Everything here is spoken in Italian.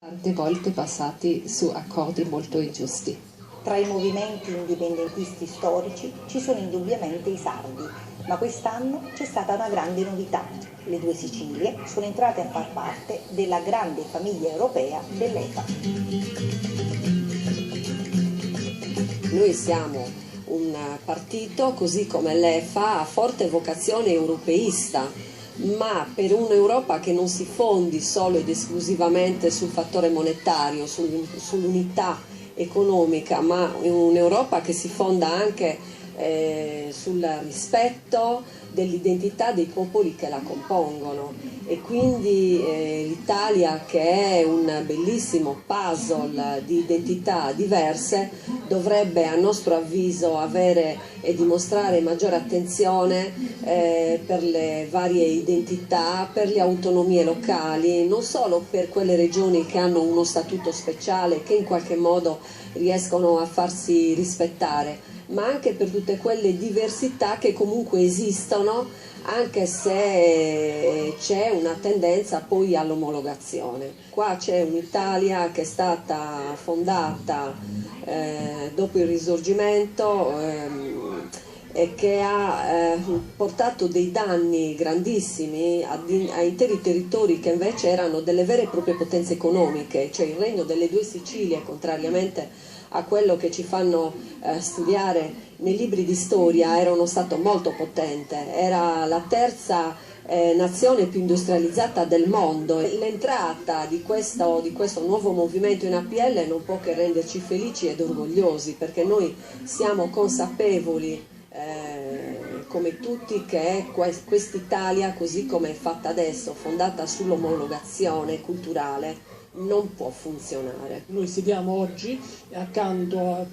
Tante volte basati su accordi molto ingiusti. Tra i movimenti indipendentisti storici ci sono indubbiamente i sardi, ma quest'anno c'è stata una grande novità. Le due Sicilie sono entrate a far parte della grande famiglia europea dell'EFA. Noi siamo un partito, così come l'EFA, a forte vocazione europeista, ma per un'Europa che non si fondi solo ed esclusivamente sul fattore monetario, sull'unità economica, ma un'Europa che si fonda anche sul rispetto dell'identità dei popoli che la compongono, e quindi l'Italia, che è un bellissimo puzzle di identità diverse, dovrebbe a nostro avviso avere e dimostrare maggiore attenzione per le varie identità, per le autonomie locali, non solo per quelle regioni che hanno uno statuto speciale, che in qualche modo riescono a farsi rispettare, ma anche per tutte quelle diversità che comunque esistono, anche se c'è una tendenza poi all'omologazione. Qua c'è un'Italia che è stata fondata dopo il Risorgimento e che ha portato dei danni grandissimi a interi territori che invece erano delle vere e proprie potenze economiche, cioè il regno delle due Sicilie, contrariamente a quello che ci fanno studiare nei libri di storia, era uno stato molto potente, era la terza nazione più industrializzata del mondo. L'entrata di questo nuovo movimento in APL non può che renderci felici ed orgogliosi, perché noi siamo consapevoli come tutti che quest'Italia, così come è fatta adesso, fondata sull'omologazione culturale, non può funzionare. Noi sediamo oggi accanto a